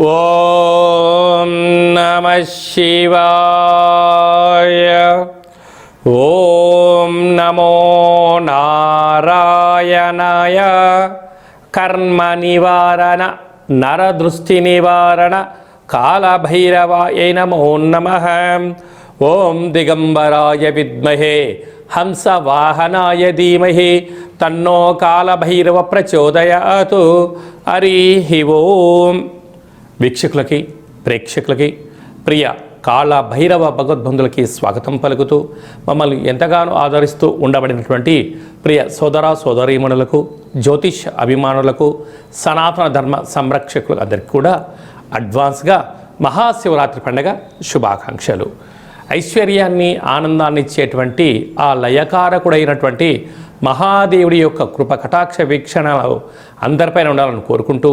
ఓం నమః శివాయ. ఓం నమో నారాయణాయ. కర్మ నివారణ నరదృష్టి నివారణ కాళభైరవాయ నమో నమః. ఓం దిగంబరాయ విద్మహే హంసవాహనాయ ధీమహి తన్నో కాళభైరవ ప్రచోదయాతు. హరి ఓం. వీక్షకులకి ప్రేక్షకులకి ప్రియ కాళభైరవ భగవద్బంధులకి స్వాగతం పలుకుతూ మమ్మల్ని ఎంతగానో ఆదరిస్తూ ఉండబడినటువంటి ప్రియ సోదర సోదరీమణులకు, జ్యోతిష్ అభిమానులకు, సనాతన ధర్మ సంరక్షకులకు అందరికీ కూడా అడ్వాన్స్గా మహాశివరాత్రి పండుగ శుభాకాంక్షలు. ఐశ్వర్యాన్ని ఆనందాన్ని ఇచ్చేటువంటి ఆ లయకారకుడైనటువంటి మహాదేవుడి యొక్క కృప కటాక్ష వీక్షణలు అందరిపైన ఉండాలని కోరుకుంటూ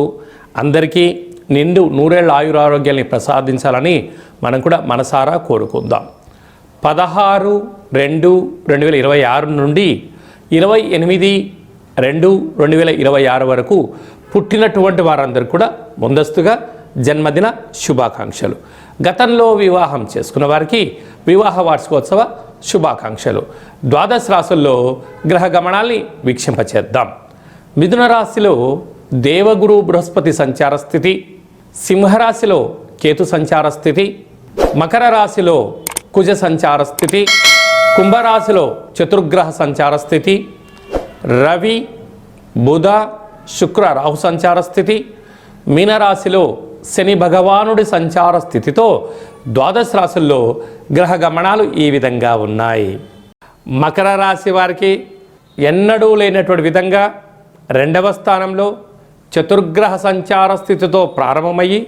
అందరికీ నిండు నూరేళ్ల ఆయురారోగ్యాన్ని ప్రసాదించాలని మనం కూడా మనసారా కోరుకుందాం. 16/2/2026 నుండి 28/2/2026 వరకు పుట్టినటువంటి వారందరూ కూడా ముందస్తుగా జన్మదిన శుభాకాంక్షలు. గతంలో వివాహం చేసుకున్న వారికి వివాహ వార్షికోత్సవ శుభాకాంక్షలు. ద్వాదశ రాశుల్లో గ్రహ గమనాల్ని వీక్షింపచేద్దాం. మిథున రాశిలో దేవగురు బృహస్పతి సంచార స్థితి, సింహరాశిలో కేతు సంచార స్థితి, మకర రాశిలో కుజ సంచార స్థితి, కుంభరాశిలో చతుర్గ్రహ సంచార స్థితి, రవి బుధ శుక్ర రాహు సంచార స్థితి, మీనరాశిలో శని భగవానుడి సంచార స్థితితో ద్వాదశ రాశుల్లో గ్రహ గమనాలు ఈ విధంగా ఉన్నాయి. మకర రాశి వారికి ఎన్నడూ లేనటువంటి విధంగా 2వ స్థానంలో చతుర్గ్రహ సంచార స్థితితో ప్రారంభమయ్యి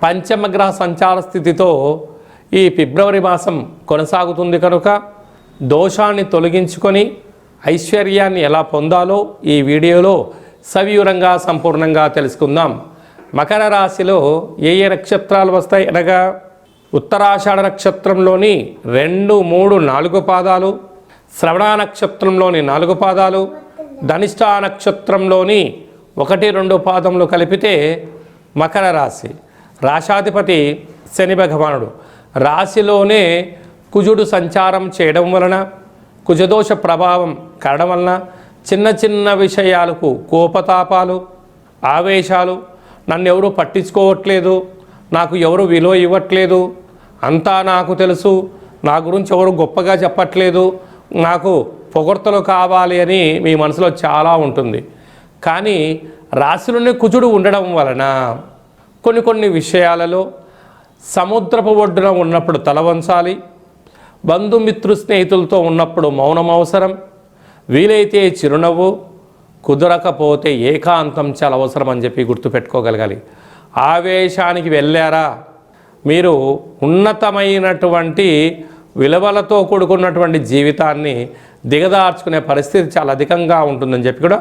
పంచమగ్రహ సంచార స్థితితో ఈ ఫిబ్రవరి మాసం కొనసాగుతుంది కనుక దోషాన్ని తొలగించుకొని ఐశ్వర్యాన్ని ఎలా పొందాలో ఈ వీడియోలో సవివరంగా సంపూర్ణంగా తెలుసుకుందాం. మకర రాశిలో ఏ ఏ నక్షత్రాలు వస్తాయి అనగా ఉత్తరాషాఢ నక్షత్రంలోని 2, 3, 4 పాదాలు, శ్రవణ నక్షత్రంలోని 4 పాదాలు, ధనిష్ట నక్షత్రంలోని 1, 2 పాదములు కలిపితే మకర రాశి. రాశాధిపతి శని భగవానుడు. రాశిలోనే కుజుడు సంచారం చేయడం వలన, కుజదోష ప్రభావం కావడం వలన చిన్న చిన్న విషయాలకు కోపతాపాలు, ఆవేశాలు, నన్ను ఎవరు పట్టించుకోవట్లేదు, నాకు ఎవరు విలువ ఇవ్వట్లేదు, అంతా నాకు తెలుసు, నా గురించి ఎవరు గొప్పగా చెప్పట్లేదు, నాకు పొగడ్తలు కావాలి అని మీ మనసులో చాలా ఉంటుంది. కానీ రాశిలోనే కుజుడు ఉండడం వలన కొన్ని విషయాలలో సముద్రపు ఒడ్డున ఉన్నప్పుడు తల వంచాలి, బంధుమిత్రు స్నేహితులతో ఉన్నప్పుడు మౌనం అవసరం, వీలైతే చిరునవ్వు, కుదరకపోతే ఏకాంతం చాలా అవసరం అని చెప్పి గుర్తుపెట్టుకోగలగాలి. ఆవేశానికి వెళ్ళారా మీరు ఉన్నతమైనటువంటి విలువలతో కూడుకున్నటువంటి జీవితాన్ని దిగదార్చుకునే పరిస్థితి చాలా అధికంగా ఉంటుందని చెప్పి కూడా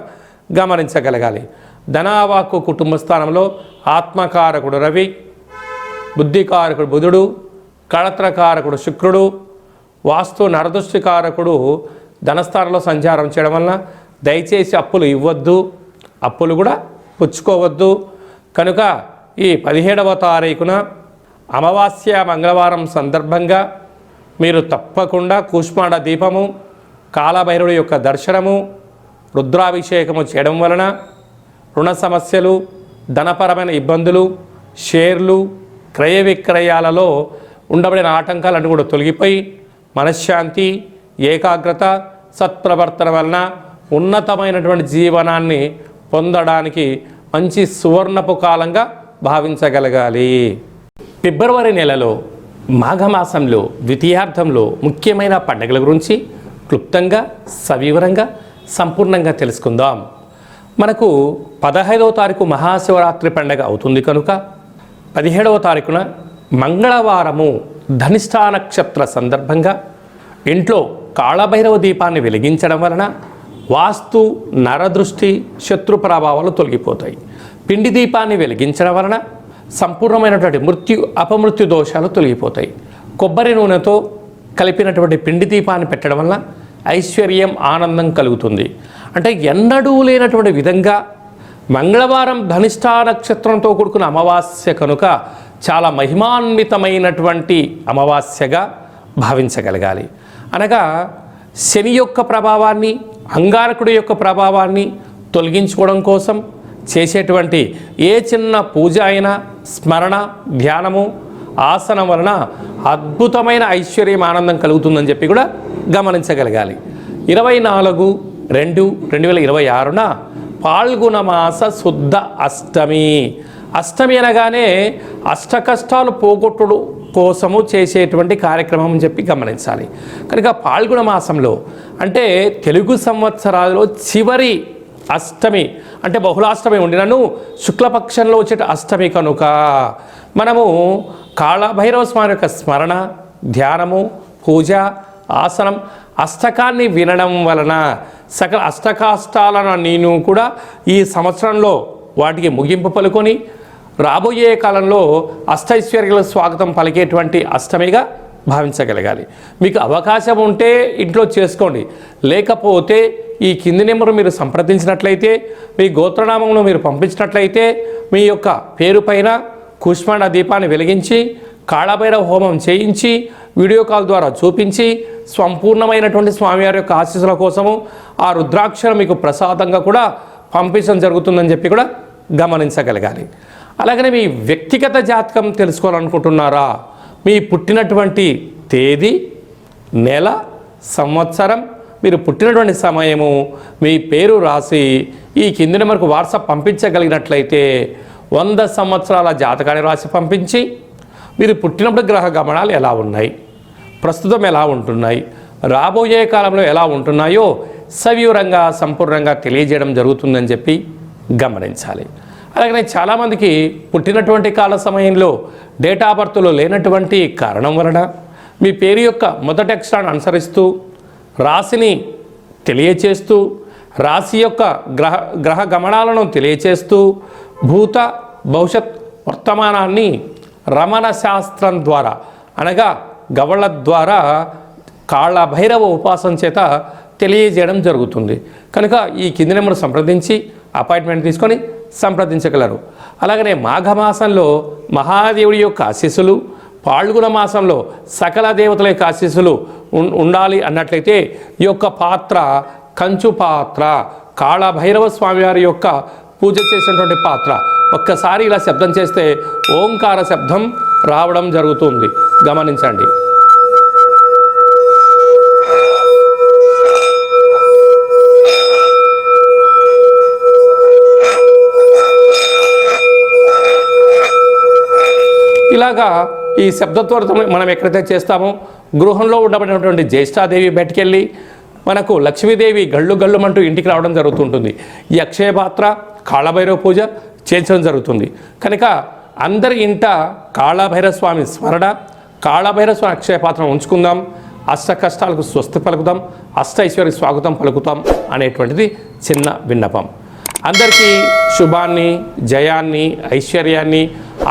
గమనించగలగాలి. ధనావాక్కు కుటుంబ స్థానంలో ఆత్మకారకుడు రవి, బుద్ధికారకుడు బుధుడు, కళత్రకారకుడు శుక్రుడు, వాస్తు నరదృష్టికారకుడు ధనస్థానంలో సంచారం చేయడం వలన దయచేసి అప్పులు ఇవ్వద్దు, అప్పులు కూడా పుచ్చుకోవద్దు. కనుక ఈ 17వ తారీఖున అమావాస్య మంగళవారం సందర్భంగా మీరు తప్పకుండా కూష్మాండ దీపము, కాళభైరవుడి యొక్క దర్శనము, రుద్రాభిషేకము చేయడం వలన రుణ సమస్యలు, ధనపరమైన ఇబ్బందులు, షేర్లు, క్రయ విక్రయాలలో ఉండబడిన ఆటంకాలన్నీ కూడా తొలగిపోయి మనశ్శాంతి, ఏకాగ్రత, సత్ప్రవర్తన వలన ఉన్నతమైనటువంటి జీవనాన్ని పొందడానికి మంచి సువర్ణపు కాలంగా భావించగలగాలి. ఫిబ్రవరి నెలలో మాఘమాసంలో ద్వితీయార్థంలో ముఖ్యమైన పండుగల గురించి క్లుప్తంగా సవివరంగా సంపూర్ణంగా తెలుసుకుందాం. మనకు 15వ తారీఖు మహాశివరాత్రి పండుగ అవుతుంది కనుక 17వ తారీఖున మంగళవారము ధనిష్ట నక్షత్ర సందర్భంగా ఇంట్లో కాళభైరవ దీపాన్ని వెలిగించడం వలన వాస్తు నరదృష్టి శత్రు ప్రభావాలు తొలగిపోతాయి. పిండి దీపాన్ని వెలిగించడం వలన సంపూర్ణమైనటువంటి అపమృత్యు దోషాలు తొలగిపోతాయి. కొబ్బరి నూనెతో కలిపినటువంటి పిండి దీపాన్ని పెట్టడం వల్ల ఐశ్వర్యం ఆనందం కలుగుతుంది. అంటే ఎన్నడూ లేనటువంటి విధంగా మంగళవారం ధనిష్ఠా నక్షత్రంతో కూడుకున్న అమావాస్య కనుక చాలా మహిమాన్వితమైనటువంటి అమావాస్యగా భావించగలగాలి. అనగా శని యొక్క ప్రభావాన్ని, అంగారకుడి యొక్క ప్రభావాన్ని తొలగించుకోవడం కోసం చేసేటువంటి ఏ చిన్న పూజ అయినా, స్మరణ, ధ్యానము, ఆసనం వలన అద్భుతమైన ఐశ్వర్యం, ఆనందం కలుగుతుందని చెప్పి కూడా గమనించగలగాలి. 24/2/2026న పాల్గొన మాస శుద్ధ అష్టమి. అష్టమి అనగానే అష్ట కష్టాలు పోగొట్టుడు కోసము చేసేటువంటి కార్యక్రమం అని చెప్పి గమనించాలి. కనుక పాల్గొన మాసంలో అంటే తెలుగు సంవత్సరాలలో చివరి అష్టమి, అంటే బహుళాష్టమి ఉండినను శుక్లపక్షంలో వచ్చే అష్టమి కనుక మనము కాళభైరవ స్వామి యొక్క స్మరణ, ధ్యానము, పూజ, ఆసనం, అష్టకాన్ని వినడం వలన సకల అష్టకాష్టాలను నేను కూడా ఈ సంవత్సరంలో వాటికి ముగింపు పలుకొని రాబోయే కాలంలో అష్టైశ్వర్యాల స్వాగతం పలికేటువంటి అష్టమిగా భావించగలగాలి. మీకు అవకాశం ఉంటే ఇంట్లో చేసుకోండి, లేకపోతే ఈ కింది నెంబరు మీరు సంప్రదించినట్లయితే, మీ గోత్రనామంలో మీరు పంపించినట్లయితే మీ యొక్క పేరు పైన కుష్మాండ దీపాన్ని వెలిగించి కాళభైరవ హోమం చేయించి వీడియో కాల్ ద్వారా చూపించి సంపూర్ణమైనటువంటి స్వామివారి యొక్క ఆశీస్సుల కోసము ఆ రుద్రాక్షను మీకు ప్రసాదంగా కూడా పంపించడం జరుగుతుందని చెప్పి కూడా గమనించగలగాలి. అలాగనే మీ వ్యక్తిగత జాతకం తెలుసుకోవాలనుకుంటున్నారా? మీ పుట్టినటువంటి తేదీ, నెల, సంవత్సరం, మీరు పుట్టినటువంటి సమయము, మీ పేరు రాసి ఈ కింది నెంబర్కు వాట్సాప్ పంపించగలిగినట్లయితే 100 సంవత్సరాల జాతకాన్ని రాసి పంపించి మీరు పుట్టినప్పుడు గ్రహ గమనాలు ఎలా ఉన్నాయి, ప్రస్తుతం ఎలా ఉంటున్నాయి, రాబోయే కాలంలో ఎలా ఉంటున్నాయో సవివరంగా సంపూర్ణంగా తెలియజేయడం జరుగుతుందని చెప్పి గమనించాలి. అలాగనే చాలామందికి పుట్టినటువంటి కాల సమయంలో డేట్ ఆఫ్ బర్త్లో లేనటువంటి కారణం వలన మీ పేరు యొక్క మొదటి అక్షరాన్ని అనుసరిస్తూ రాశిని తెలియచేస్తూ రాశి యొక్క గ్రహ గమనాలను తెలియచేస్తూ భూత భవిష్యత్ వర్తమానాన్ని రమణ శాస్త్రం ద్వారా అనగా గవళ ద్వారా కాళభైరవ ఉపాసన చేత తెలియజేయడం జరుగుతుంది. కనుక ఈ కింది నెంబర్ సంప్రదించి అపాయింట్మెంట్ తీసుకొని సంప్రదించగలరు. అలాగనే మాఘమాసంలో మహాదేవుడి యొక్క ఆశీస్సులు, పాల్గొన మాసంలో సకల దేవతల యొక్క ఆశీస్సులు ఉండాలి అన్నట్లయితే ఈ యొక్క పాత్ర కంచు పాత్ర, కాళభైరవ స్వామివారి యొక్క పూజ చేసినటువంటి పాత్ర ఒక్కసారి ఇలా శబ్దం చేస్తే ఓంకార శబ్దం రావడం జరుగుతుంది, గమనించండి. ఇలాగా ఈ శబ్దత్వరతో మనం ఎక్కడైతే చేస్తామో గృహంలో ఉండబడినటువంటి జ్యేష్ఠాదేవి బయటికెళ్ళి మనకు లక్ష్మీదేవి గళ్ళు గళ్ళుమంటూ ఇంటికి రావడం జరుగుతుంటుంది. ఈ అక్షయ పాత్ర కాళభైరవ పూజ చేయించడం జరుగుతుంది. కనుక అందరి ఇంట కాళభైరవ స్వామి స్మరణ, కాళభైరవ స్వామి అక్షయ పాత్రను ఉంచుకుందాం, అష్ట కష్టాలకు స్వస్తి పలుకుతాం, అష్టైశ్వర్య స్వాగతం పలుకుతాం అనేటువంటిది చిన్న విన్నపం. అందరికీ శుభాన్ని, జయాన్ని, ఐశ్వర్యాన్ని,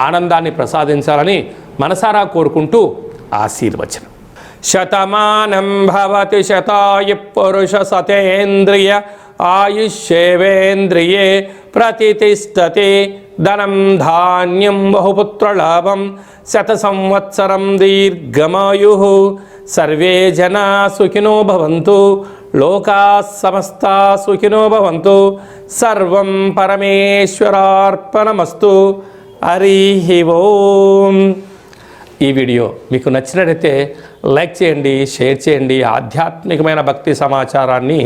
ఆనందాన్ని ప్రసాదించాలని మనసారా కోరుకుంటూ ఆశీర్వచనం. శతమానం భవతి శతాయు పురుష సతేంద్రియ ఆయుష్యేవేంద్రియే ప్రతిష్టతే ధనం ధాన్యం బహుపుత్రలాభం శత సంవత్సరం దీర్ఘమాయు. సర్వే జనా సుఖినో భవంతు, లోకా సమస్తా సుఖినో భవంతు. సర్వం పరమేశ్వరార్పణమస్తు. హరి ఓం. ఈ వీడియో మీకు నచ్చినట్లయితే లైక్ చేయండి, షేర్ చేయండి. ఆధ్యాత్మికమైన భక్తి సమాచారాన్ని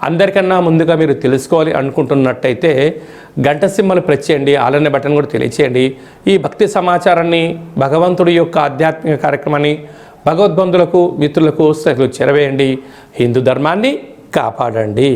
అందరికన్నా ముందుగా మీరు తెలుసుకోవాలి అనుకుంటున్నట్టయితే గంట సింబల్ ప్రెస్ చేయండి, ఆలనే బటన్ కూడా తెలియచేయండి. ఈ భక్తి సమాచారాన్ని, భగవంతుడి యొక్క ఆధ్యాత్మిక కార్యక్రమాన్ని భగవద్బంధులకు, మిత్రులకు చేరవేయండి. హిందూ ధర్మాన్ని కాపాడండి.